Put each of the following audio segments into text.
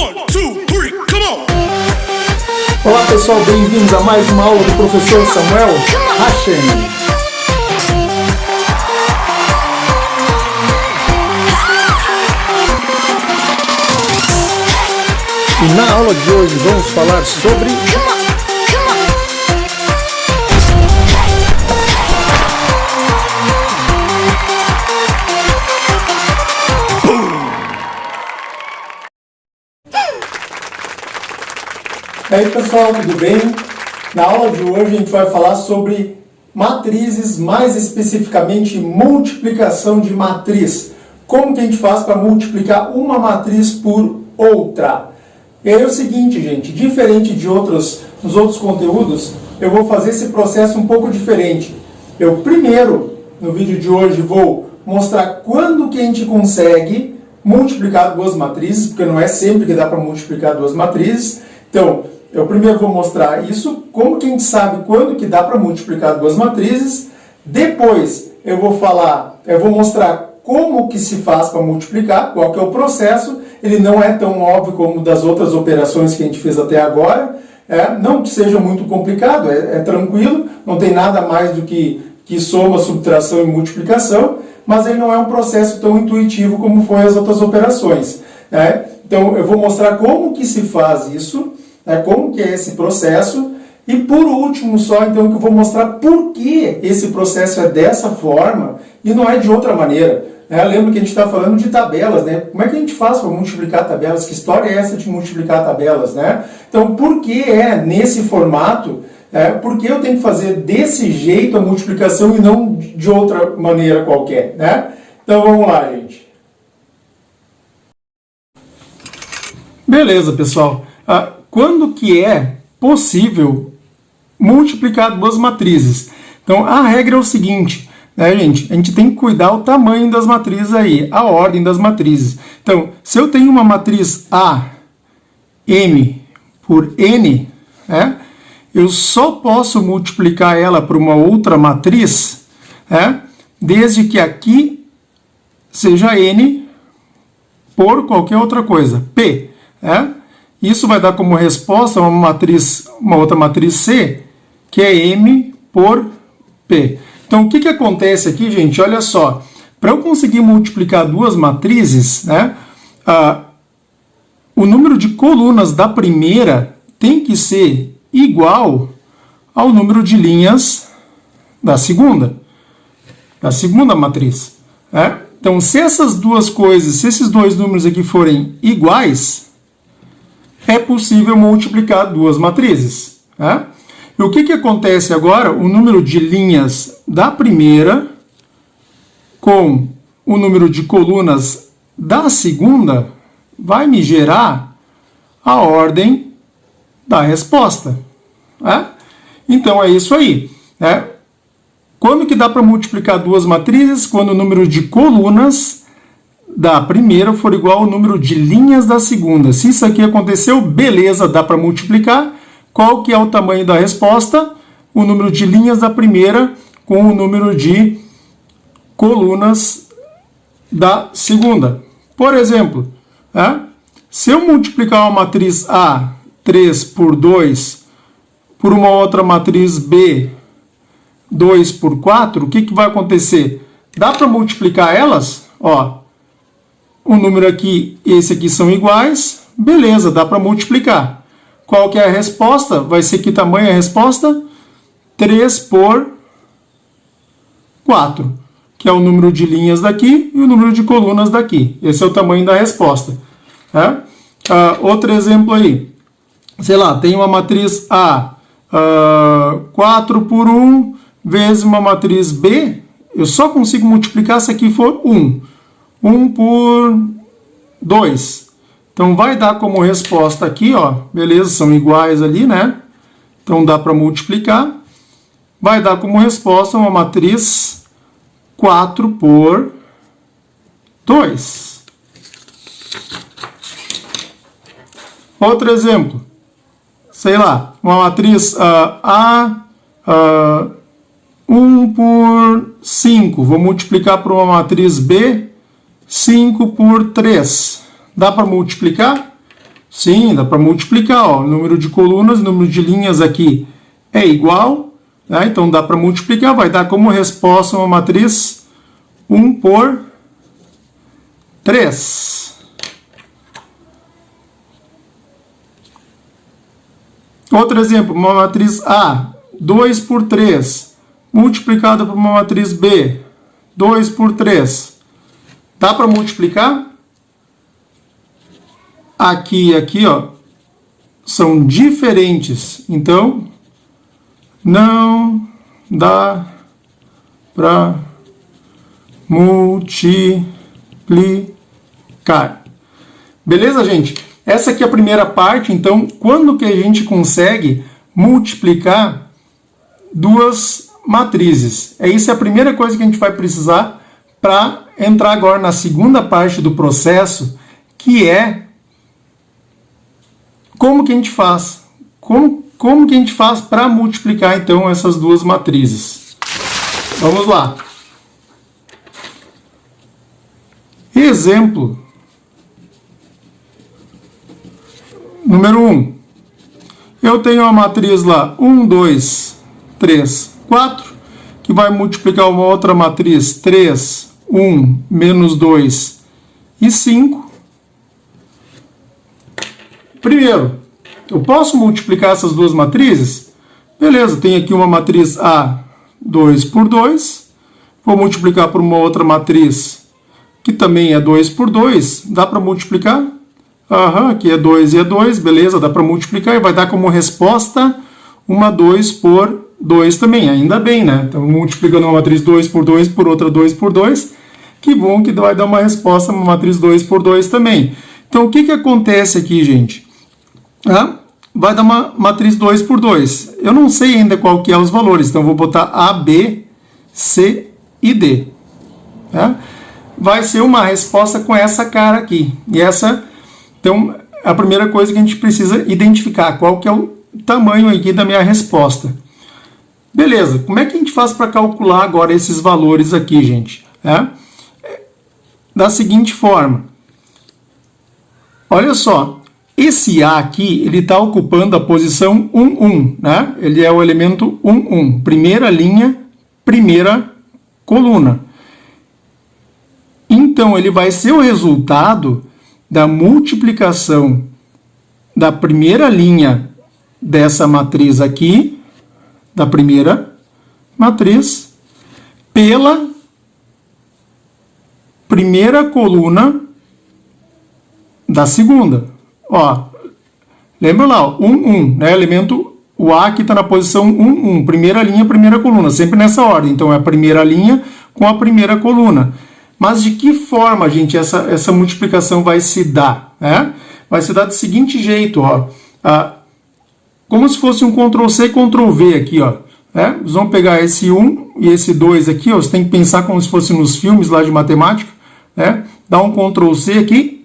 1, 2, 3, come on! Olá pessoal, bem-vindos a mais uma aula do professor Samuel Hachen. E na aula de hoje vamos falar sobre E aí pessoal, tudo bem? Na aula de hoje a gente vai falar sobre matrizes, mais especificamente multiplicação de matriz. Como que a gente faz para multiplicar uma matriz por outra? E aí é o seguinte, gente, diferente de dos outros conteúdos, eu vou fazer esse processo um pouco diferente. Eu primeiro, no vídeo de hoje, vou mostrar quando que a gente consegue multiplicar duas matrizes, porque não é sempre que dá para multiplicar duas matrizes. Então, eu primeiro vou mostrar isso, como que a gente sabe quando que dá para multiplicar duas matrizes. Depois eu vou mostrar como que se faz para multiplicar, qual que é o processo. Ele não é tão óbvio como das outras operações que a gente fez até agora. Não que seja muito complicado, é tranquilo, não tem nada mais do que soma, subtração e multiplicação, mas ele não é um processo tão intuitivo como foi as outras operações. Então eu vou mostrar como que se faz isso, como que é esse processo, e por último só, então, que eu vou mostrar por que esse processo é dessa forma e não é de outra maneira. Lembra que a gente está falando de tabelas, né? Como é que a gente faz para multiplicar tabelas? Que história é essa de multiplicar tabelas, né? Então, por que é nesse formato? Por que eu tenho que fazer desse jeito a multiplicação e não de outra maneira qualquer, né? Então, vamos lá, gente. Beleza, pessoal. Quando que é possível multiplicar duas matrizes? Então, a regra é o seguinte, né, gente? A gente tem que cuidar o tamanho das matrizes aí, a ordem das matrizes. Então, se eu tenho uma matriz A, M por N, eu só posso multiplicar ela por uma outra matriz, desde que aqui seja N por qualquer outra coisa, P, Isso vai dar como resposta uma outra matriz C, que é M por P. Então, o que acontece aqui, gente? Olha só. Para eu conseguir multiplicar duas matrizes, o número de colunas da primeira tem que ser igual ao número de linhas da segunda matriz. Então, se essas duas coisas, se esses dois números aqui forem iguais, é possível multiplicar duas matrizes. E o que acontece agora? O número de linhas da primeira com o número de colunas da segunda vai me gerar a ordem da resposta. Então, é isso aí. Quando que dá para multiplicar duas matrizes? Quando o número de colunas da primeira for igual ao número de linhas da segunda. Se isso aqui aconteceu, beleza, dá para multiplicar. Qual que é o tamanho da resposta? O número de linhas da primeira com o número de colunas da segunda. Por exemplo, se eu multiplicar uma matriz A, 3 por 2, por uma outra matriz B, 2 por 4, o que vai acontecer? Dá para multiplicar elas? O número aqui e esse aqui são iguais, beleza, dá para multiplicar. Qual que é a resposta? Vai ser que tamanho é a resposta? 3 por 4, que é o número de linhas daqui e o número de colunas daqui. Esse é o tamanho da resposta. Outro exemplo aí. Sei lá, tem uma matriz A, 4 por 1 vezes uma matriz B. Eu só consigo multiplicar se aqui for 1. 1 por 2. Então, vai dar como resposta aqui, beleza, são iguais ali, né? Então, dá para multiplicar. Vai dar como resposta uma matriz 4 por 2. Outro exemplo. Sei lá, uma matriz A, 1 por 5. Vou multiplicar por uma matriz B, 5 por 3. Dá para multiplicar? Sim, dá para multiplicar. Ó. O número de colunas, o número de linhas aqui é igual. Né? Então, dá para multiplicar. Vai dar como resposta uma matriz 1 por 3. Outro exemplo, uma matriz A, 2 por 3, multiplicada por uma matriz B, 2 por 3. Dá para multiplicar? Aqui e aqui, ó, são diferentes. Então, não dá para multiplicar. Beleza, gente? Essa aqui é a primeira parte. Então, quando que a gente consegue multiplicar duas matrizes? Essa é a primeira coisa que a gente vai precisar para entrar agora na segunda parte do processo, que é como que a gente faz? Como que a gente faz para multiplicar, então, essas duas matrizes? Vamos lá. Exemplo número 1. Eu tenho uma matriz lá, 1, 2, 3, 4, que vai multiplicar uma outra matriz, 3, 1, menos 2 e 5. Primeiro, eu posso multiplicar essas duas matrizes? Beleza, tem aqui uma matriz A, 2 por 2. Vou multiplicar por uma outra matriz, que também é 2 por 2. Dá para multiplicar? Aham, aqui é 2 e é 2, beleza, dá para multiplicar e vai dar como resposta uma 2 por 2 também, ainda bem, né? Então, multiplicando uma matriz 2 por 2 por outra 2 por 2, que bom que vai dar uma resposta, uma matriz 2 por 2 também. Então, o que acontece aqui, gente? Vai dar uma matriz 2 por 2. Eu não sei ainda qual que é os valores, então vou botar A, B, C e D. Tá? Vai ser uma resposta com essa cara aqui. E essa, então, é a primeira coisa que a gente precisa identificar, qual que é o tamanho aqui da minha resposta. Beleza, como é que a gente faz para calcular agora esses valores aqui, gente? Da seguinte forma. Olha só, esse A aqui, ele está ocupando a posição 1, 1, né? Ele é o elemento 1, 1, primeira linha, primeira coluna. Então, ele vai ser o resultado da multiplicação da primeira linha dessa matriz aqui, da primeira matriz, pela primeira coluna da segunda. Ó, lembra lá, 1, 1, né? Elemento, o A que está na posição 1, 1, primeira linha, primeira coluna, sempre nessa ordem. Então, é a primeira linha com a primeira coluna. Mas de que forma, gente, essa multiplicação vai se dar? Né? Vai se dar do seguinte jeito, ó. Como se fosse um Ctrl+C, Ctrl+V aqui, ó. Né? Nós vamos pegar esse 1 e esse 2 aqui, ó. Você tem que pensar como se fosse nos filmes lá de matemática. Né? Dá um Ctrl+C aqui.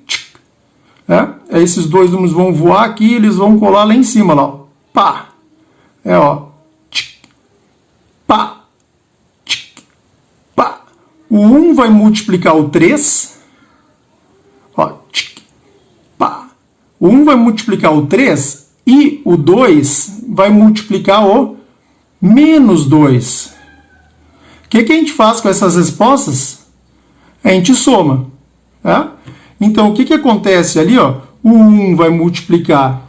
Né? Aí esses dois números vão voar aqui e eles vão colar lá em cima, lá, ó. Pá! Ó. Pá! Pá! O 1 vai multiplicar o 3. Ó. Pá! O 1 vai multiplicar o 3 e o 2 vai multiplicar o menos 2. O que a gente faz com essas respostas? A gente soma. Tá? Então, o que acontece ali? Ó? O 1 vai multiplicar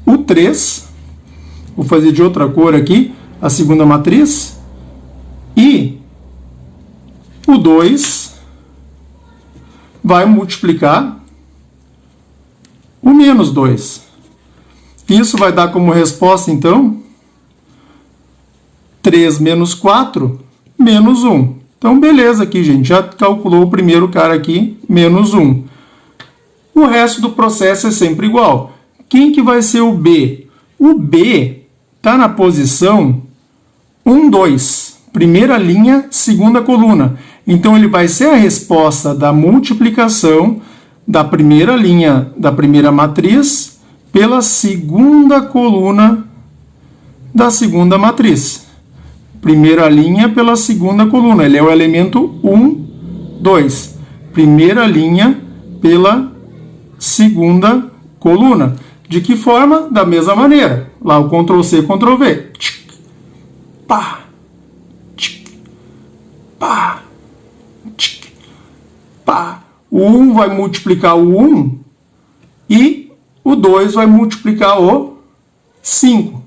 o 3. Vou fazer de outra cor aqui, a segunda matriz. E o 2 vai multiplicar o menos 2. Isso vai dar como resposta, então, 3 menos 4, menos 1. Então, beleza aqui, gente. Já calculou o primeiro cara aqui, menos 1. O resto do processo é sempre igual. Quem que vai ser o B? O B está na posição 1, 2. Primeira linha, segunda coluna. Então, ele vai ser a resposta da multiplicação da primeira linha da primeira matriz pela segunda coluna da segunda matriz. Primeira linha pela segunda coluna. Ele é o elemento 1, 2. Primeira linha pela segunda coluna. De que forma? Da mesma maneira. Lá o Ctrl+C, Ctrl+V. Tchic, pá, tchic, pá, tchic, pá. O 1 vai multiplicar o 1 e o 2 vai multiplicar o 5.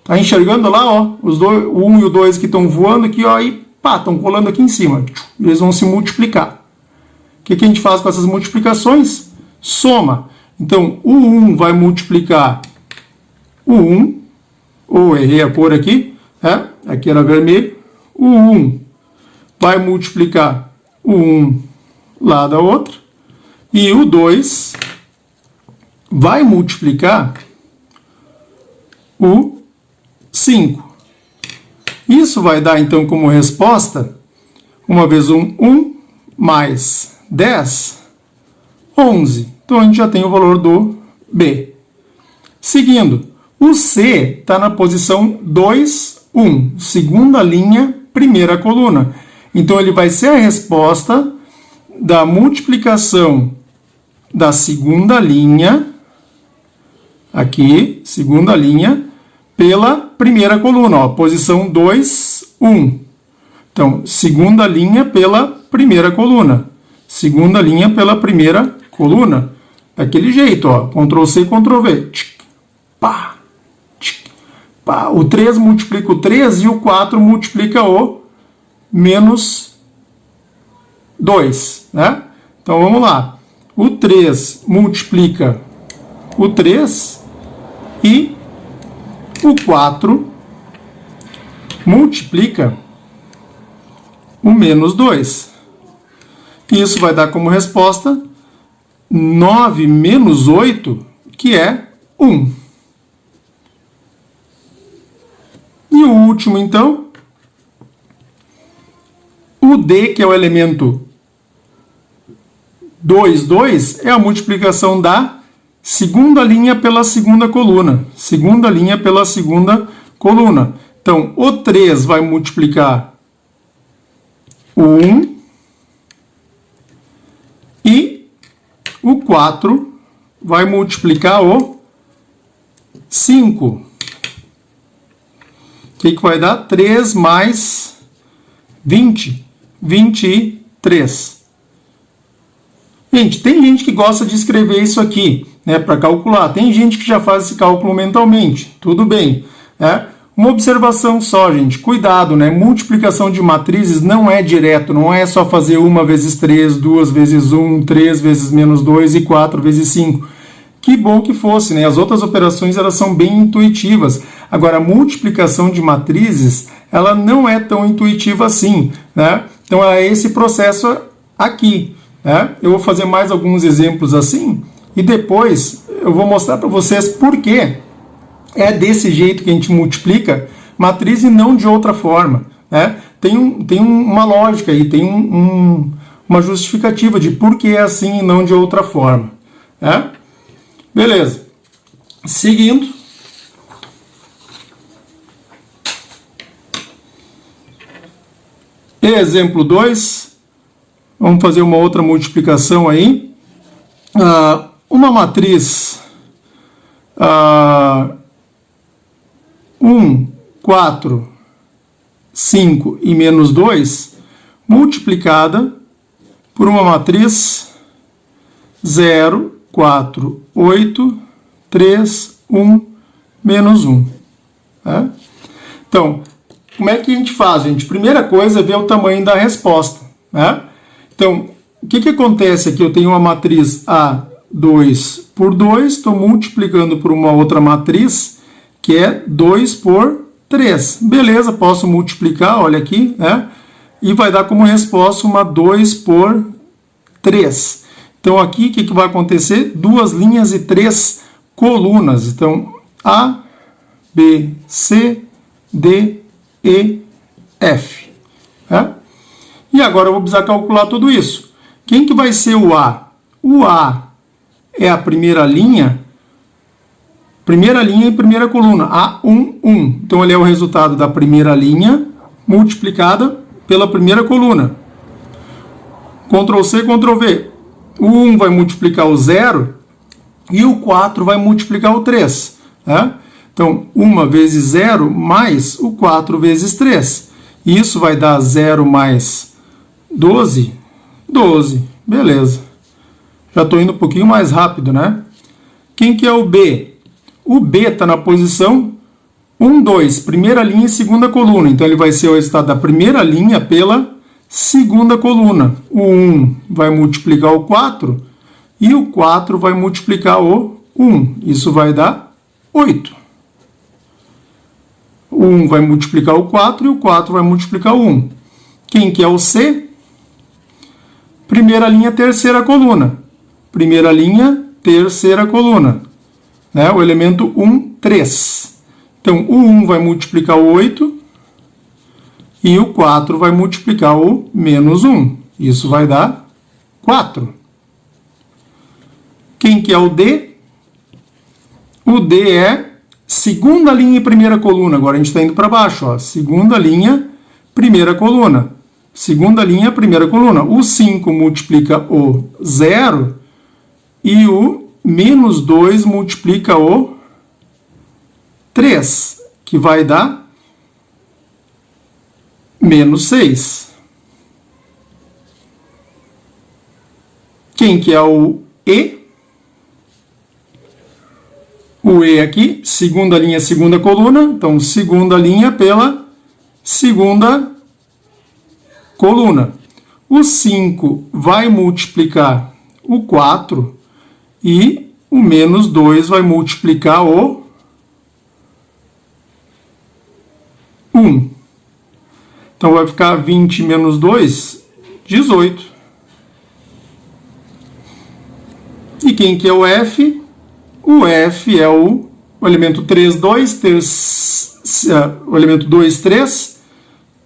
Tá enxergando lá, ó, os dois, o 1 e o 2 que estão voando aqui, ó, e pá, estão colando aqui em cima. Eles vão se multiplicar. O que a gente faz com essas multiplicações? Soma. Então, o 1 vai multiplicar o 1, ou errei a cor aqui, aqui era vermelho. O 1 vai multiplicar o 1 lá da outra, e o 2 vai multiplicar o 5. Isso vai dar, então, como resposta, uma vez 1 mais 10, 11. Então, a gente já tem o valor do B. Seguindo, o C está na posição 2, 1. Segunda linha, primeira coluna. Então, ele vai ser a resposta da multiplicação da segunda linha, aqui, segunda linha, pela primeira coluna, ó, posição 2, 1. Então, segunda linha pela primeira coluna. Segunda linha pela primeira coluna. Daquele jeito, ó, Ctrl+C, Ctrl+V. Tchic, pá, tchic, pá. O 3 multiplica o 3 e o 4 multiplica o menos 2, né? Então, vamos lá. O 3 multiplica o 3 e o 4 multiplica o menos 2. Isso vai dar como resposta 9 menos 8, que é 1. E o último, então, o D, que é o elemento 2, 2, é a multiplicação da segunda linha pela segunda coluna. Segunda linha pela segunda coluna. Então, o 3 vai multiplicar o 1 e o 4 vai multiplicar o 5. O que vai dar? 3 mais 20. 23. Gente, tem gente que gosta de escrever isso aqui, né, para calcular. Tem gente que já faz esse cálculo mentalmente. Tudo bem, né? Uma observação só, gente. Cuidado, né? Multiplicação de matrizes não é direto. Não é só fazer 1 vezes 3, 2 vezes 1, 3 vezes menos 2 e 4 vezes 5. Que bom que fosse, né? As outras operações, elas são bem intuitivas. Agora, a multiplicação de matrizes, ela não é tão intuitiva assim, né? Então, é esse processo aqui, né? Eu vou fazer mais alguns exemplos assim e depois eu vou mostrar para vocês por que é desse jeito que a gente multiplica matriz e não de outra forma, né? Tem uma lógica aí, tem uma justificativa de por que é assim e não de outra forma, né? Beleza. Seguindo. Exemplo 2. Vamos fazer uma outra multiplicação aí. Uma matriz 1, 4, 5 e menos 2 multiplicada por uma matriz 0, 4, 8, 3, 1, menos 1. Tá? Então, como é que a gente faz, gente? Primeira coisa é ver o tamanho da resposta. Né? Então, o que acontece aqui? Eu tenho uma matriz A2 por 2, estou multiplicando por uma outra matriz, que é 2 por 3. Beleza, posso multiplicar, olha aqui, né? E vai dar como resposta uma 2 por 3. Então, aqui, o que vai acontecer? 2 linhas e 3 colunas. Então, A, B, C, D, E, F. Tá? E agora eu vou precisar calcular tudo isso. Quem que vai ser o A? O A é a primeira linha e primeira coluna, A1, 1. Então, ele é o resultado da primeira linha multiplicada pela primeira coluna. Ctrl+C, Ctrl+V. O 1 vai multiplicar o 0 e o 4 vai multiplicar o 3. Né? Então, 1 vezes 0 mais o 4 vezes 3. Isso vai dar 0 mais 12. 12. Beleza. Já estou indo um pouquinho mais rápido, né? Quem que é o B? O B está na posição 1, 2, primeira linha e segunda coluna. Então, ele vai ser o resultado da primeira linha pela segunda coluna. O 1 vai multiplicar o 4 e o 4 vai multiplicar o 1. Isso vai dar 8. O 1 vai multiplicar o 4 e o 4 vai multiplicar o 1. Quem que é o C? Primeira linha, terceira coluna. Primeira linha, terceira coluna. Né? O elemento 1, 3. Então, o 1 vai multiplicar o 8 e o 4 vai multiplicar o menos 1. Isso vai dar 4. Quem que é o D? O D é segunda linha e primeira coluna. Agora a gente está indo para baixo. Ó. Segunda linha, primeira coluna. Segunda linha, primeira coluna. O 5 multiplica o 0 e o menos 2 multiplica o 3, que vai dar menos 6. Quem que é o E? O E aqui, segunda linha, segunda coluna. Então, segunda linha pela segunda coluna. O 5 vai multiplicar o 4 e o menos 2 vai multiplicar o 1. Então, vai ficar 20 menos 2, 18. E quem que é o F? O F é o elemento 3, 2, o elemento 2, 3,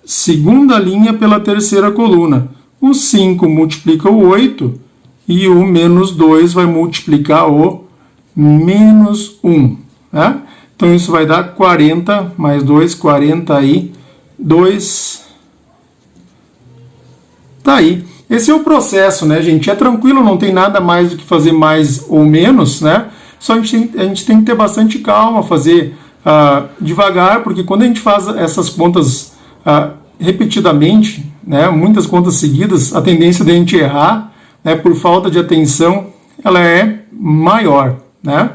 segunda linha pela terceira coluna. O 5 multiplica o 8 e o menos 2 vai multiplicar o menos 1. Né? Então, isso vai dar 40 mais 2, 42. Tá aí. Esse é o processo, né, gente? É tranquilo, não tem nada mais do que fazer mais ou menos, né? Só a gente tem que ter bastante calma, fazer devagar, porque quando a gente faz essas contas repetidamente, né, muitas contas seguidas, a tendência de a gente errar, né, por falta de atenção, ela é maior. Né?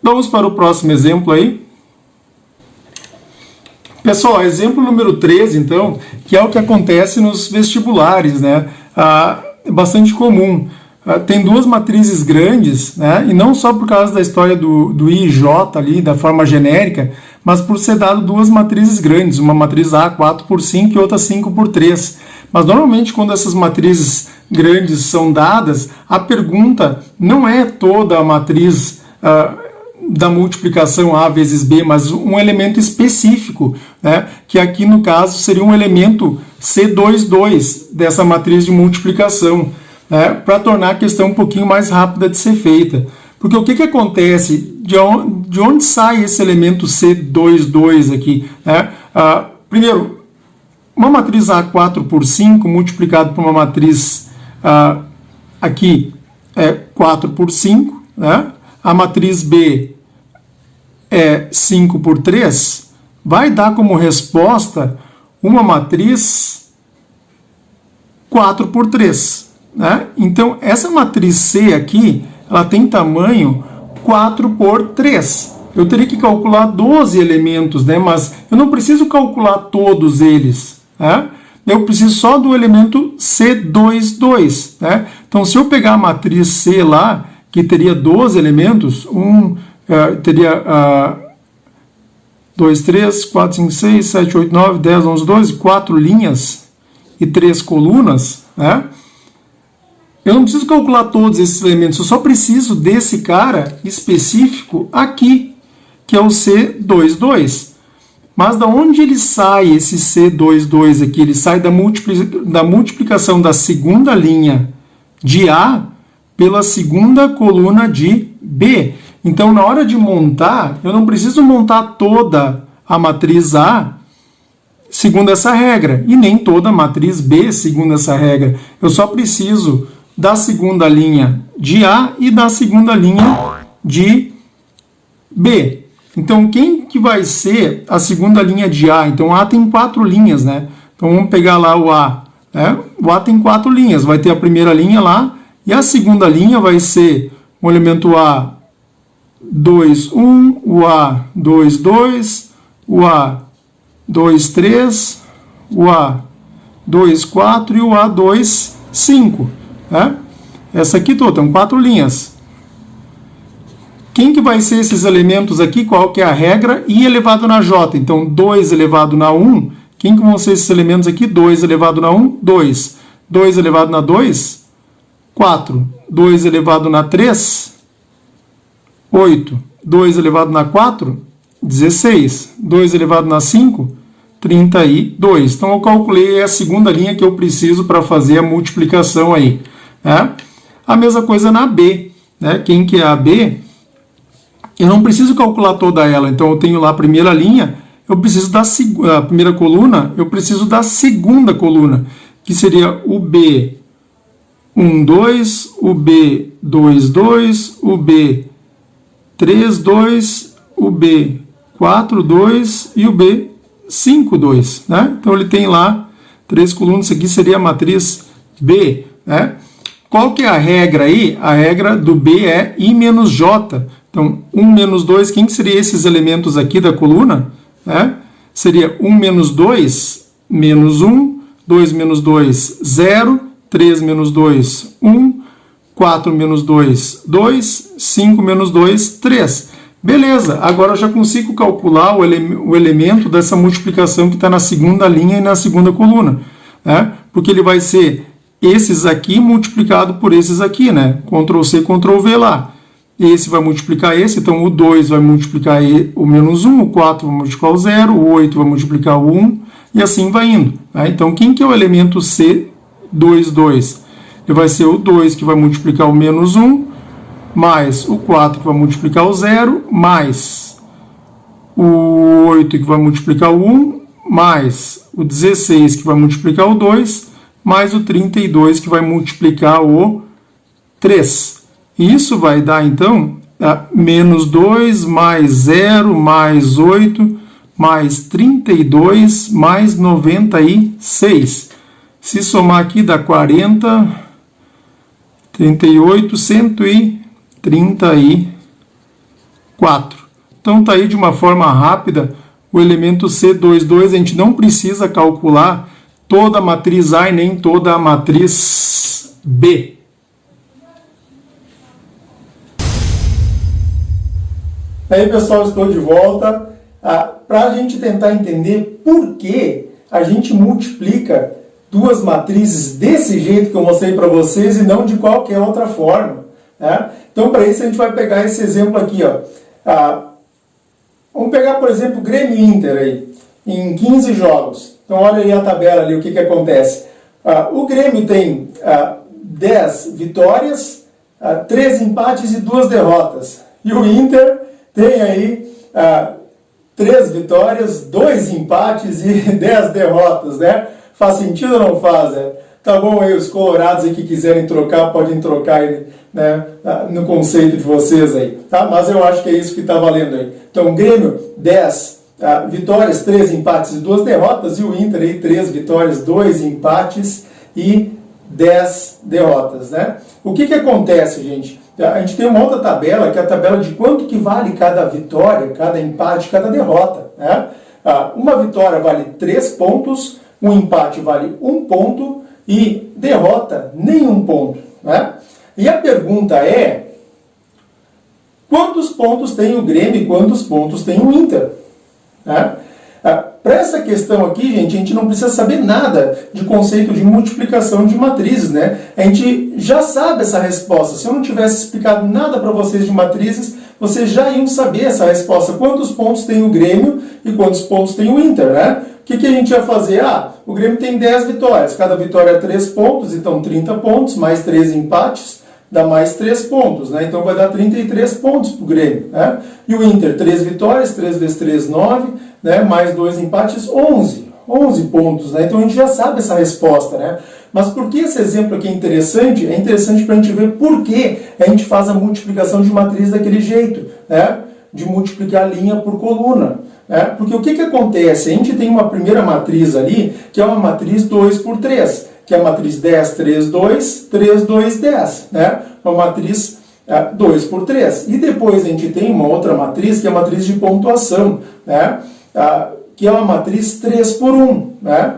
Vamos para o próximo exemplo aí. Pessoal, exemplo número 13, então, que é o que acontece nos vestibulares, né? É bastante comum. Tem duas matrizes grandes, né? E não só por causa da história do I e J ali, da forma genérica, mas por ser dado duas matrizes grandes, uma matriz A 4 por 5 e outra 5 por 3. Mas normalmente quando essas matrizes grandes são dadas, a pergunta não é toda a matriz da multiplicação A vezes B, mas um elemento específico, né? Que aqui no caso seria um elemento C22 dessa matriz de multiplicação. Para tornar a questão um pouquinho mais rápida de ser feita. Porque o que acontece? De onde sai esse elemento C22 aqui? Né? Primeiro, uma matriz A4 por 5 multiplicado por uma matriz aqui é 4 por 5. Né? A matriz B é 5 por 3. Vai dar como resposta uma matriz 4 por 3. Né? Então, essa matriz C aqui, ela tem tamanho 4 por 3. Eu teria que calcular 12 elementos, né? Mas eu não preciso calcular todos eles. Né? Eu preciso só do elemento C22. Né? Então, se eu pegar a matriz C lá, que teria 12 elementos, teria 2, 3, 4, 5, 6, 7, 8, 9, 10, 11, 12, 4 linhas e 3 colunas, né? Eu não preciso calcular todos esses elementos, eu só preciso desse cara específico aqui, que é o C22. Mas da onde ele sai, esse C22 aqui? Ele sai da multiplicação da segunda linha de A pela segunda coluna de B. Então, na hora de montar, eu não preciso montar toda a matriz A segundo essa regra, e nem toda a matriz B segundo essa regra. Eu só preciso da segunda linha de A e da segunda linha de B. Então, quem que vai ser a segunda linha de A? Então, A tem 4 linhas, né? Então, vamos pegar lá o A. Né? O A tem 4 linhas. Vai ter a primeira linha lá. E a segunda linha vai ser o elemento A 2, 1, o A 2, 2, o A 2, 3, o A 2, 4 e o A 2, 5. Né? Essa aqui toda, são 4 linhas. Quem que vai ser esses elementos aqui? Qual que é a regra? I elevado na J. Então, 2 elevado na 1. Quem que vão ser esses elementos aqui? 2 elevado na 1, 2. 2 elevado na 2, 4. 2 elevado na 3, 8. 2 elevado na 4, 16. 2 elevado na 5, 32. Então, eu calculei a segunda linha que eu preciso para fazer a multiplicação aí. Né? A mesma coisa na B. Né? Quem que é a B? Eu não preciso calcular toda ela. Então, eu tenho lá a primeira linha, eu preciso da a primeira coluna, eu preciso da segunda coluna, que seria o B 1, 2, o B 2, 2, o B 3, 2, o B 4, 2 e o B 5, 2. Né? Então, ele tem lá 3 colunas. Isso aqui seria a matriz B. Né? Qual que é a regra aí? A regra do B é I menos J. Então, 1 menos 2, quem que seriam esses elementos aqui da coluna? Né? Seria 1 menos 2, menos 1, 2 menos 2, 0, 3 menos 2, 1, 4 menos 2, 2, 5 menos 2, 3. Beleza, agora eu já consigo calcular o elemento dessa multiplicação que está na segunda linha e na segunda coluna. Né? Porque ele vai ser esses aqui multiplicado por esses aqui, né? Ctrl C, Ctrl V lá. Esse vai multiplicar esse, então o 2 vai multiplicar o menos 1, o 4 vai multiplicar o 0, o 8 vai multiplicar o 1, e assim vai indo. Tá? Então, quem que é o elemento C, 2, 2? Ele vai ser o 2 que vai multiplicar o menos 1, mais o 4 que vai multiplicar o 0, mais o 8 que vai multiplicar o 1, mais o 16 que vai multiplicar o 2, mais o 32 que vai multiplicar o 3. Isso vai dar, então, menos 2, mais 0, mais 8, mais 32, mais 96. Se somar aqui, dá 40, 38, 134. Então, está aí de uma forma rápida o elemento C22. A gente não precisa calcular toda a matriz A e nem toda a matriz B. Aí, pessoal, estou de volta para a gente tentar entender por que a gente multiplica duas matrizes desse jeito que eu mostrei para vocês e não de qualquer outra forma. Né? Então, para isso, a gente vai pegar esse exemplo aqui. Ó. Vamos pegar, por exemplo, o Grêmio Inter aí, em 15 jogos. Então, olha aí a tabela ali, o que acontece. O Grêmio tem 10 vitórias, 3 empates e 2 derrotas. E o Inter tem aí 3 vitórias, 2 empates e 10 derrotas, né? Faz sentido ou não faz? Né? Tá bom aí, os colorados aí que quiserem trocar, podem trocar aí, né, no conceito de vocês aí, tá? Mas eu acho que é isso que tá valendo aí. Então, o Grêmio, 10 vitórias, 3 empates e 2 derrotas, e o Inter aí, 3 vitórias, 2 empates e 10 derrotas, né? O que acontece, gente? A gente tem uma outra tabela, que é a tabela de quanto que vale cada vitória, cada empate, cada derrota. Né? Uma vitória vale 3 pontos, um empate vale 1 ponto e derrota nenhum ponto. Né? E a pergunta é, quantos pontos tem o Grêmio e quantos pontos tem o Inter? Né? Para essa questão aqui, gente, a gente não precisa saber nada de conceito de multiplicação de matrizes, né? A gente já sabe essa resposta. Se eu não tivesse explicado nada para vocês de matrizes, vocês já iam saber essa resposta. Quantos pontos tem o Grêmio e quantos pontos tem o Inter, né? O que a gente ia fazer? O Grêmio tem 10 vitórias. Cada vitória é 3 pontos, então 30 pontos, mais 3 empates, dá mais 3 pontos, né? Então vai dar 33 pontos para o Grêmio, né? E o Inter, 3 vitórias, 3 vezes 3, 9, né? Mais 2 empates, 11 pontos, né? Então a gente já sabe essa resposta, né? Mas por que esse exemplo aqui é interessante? É interessante para a gente ver por que a gente faz a multiplicação de matriz daquele jeito, né? De multiplicar linha por coluna. Porque o que acontece? A gente tem uma primeira matriz ali, que é uma matriz 2 por 3, que é a matriz 10, 3, 2, 3, 2, 10. Né? Uma matriz 2 por 3. E depois a gente tem uma outra matriz, que é a matriz de pontuação, né? Que é uma matriz 3 por 1, né?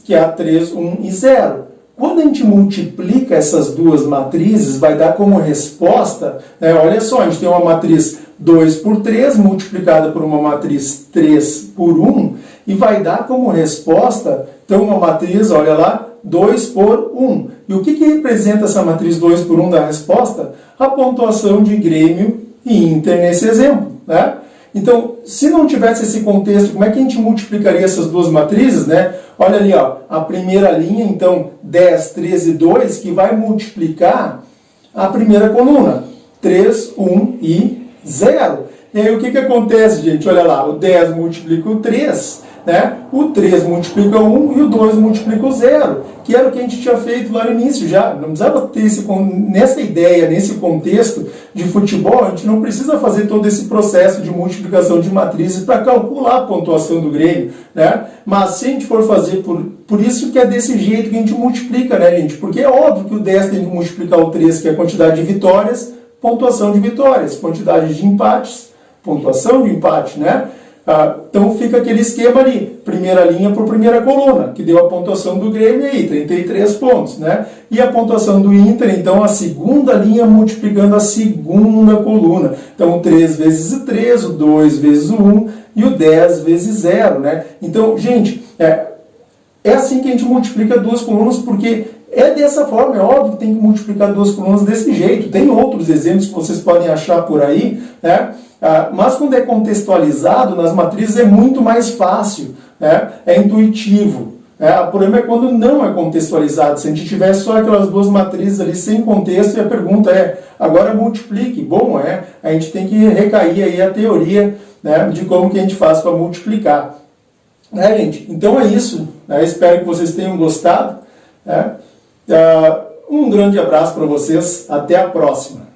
Que é a 3, 1 e 0. Quando a gente multiplica essas duas matrizes, vai dar como resposta, né, olha só, a gente tem uma matriz 2 por 3 multiplicada por uma matriz 3 por 1, e vai dar como resposta, então, uma matriz, olha lá, 2 por 1. E o que representa essa matriz 2 por 1 da resposta? A pontuação de Grêmio e Inter nesse exemplo, né? Então, se não tivesse esse contexto, como é que a gente multiplicaria essas duas matrizes, né? Olha ali, ó, a primeira linha, então, 10, 13, 2, que vai multiplicar a primeira coluna, 3, 1 e 0. E aí, o que acontece, gente? Olha lá, o 10 multiplica o 3, né? O 3 multiplica o 1 e o 2 multiplica o 0, que era o que a gente tinha feito lá no início já. Não precisava ter nessa ideia, nesse contexto de futebol, a gente não precisa fazer todo esse processo de multiplicação de matrizes para calcular a pontuação do Grêmio, né? Mas se a gente for fazer, por isso que é desse jeito que a gente multiplica, né, gente? Porque é óbvio que o 10 tem que multiplicar o 3, que é a quantidade de vitórias, pontuação de vitórias, quantidade de empates, pontuação de empate, né? Então fica aquele esquema ali, primeira linha por primeira coluna, que deu a pontuação do Grêmio aí, 33 pontos, né? E a pontuação do Inter, então a segunda linha multiplicando a segunda coluna. Então 3 vezes o 3, o 2 vezes o 1 e o 10 vezes 0, né? Então, gente, é assim que a gente multiplica duas colunas, porque é dessa forma, é óbvio que tem que multiplicar duas colunas desse jeito. Tem outros exemplos que vocês podem achar por aí, né? Mas quando é contextualizado nas matrizes é muito mais fácil, né? É intuitivo. O problema é quando não é contextualizado. Se a gente tiver só aquelas duas matrizes ali sem contexto, e a pergunta é, agora multiplique. Bom, a gente tem que recair aí a teoria, né, de como que a gente faz para multiplicar. Né, gente? Então é isso. Né? Espero que vocês tenham gostado. Né? Um grande abraço para vocês. Até a próxima.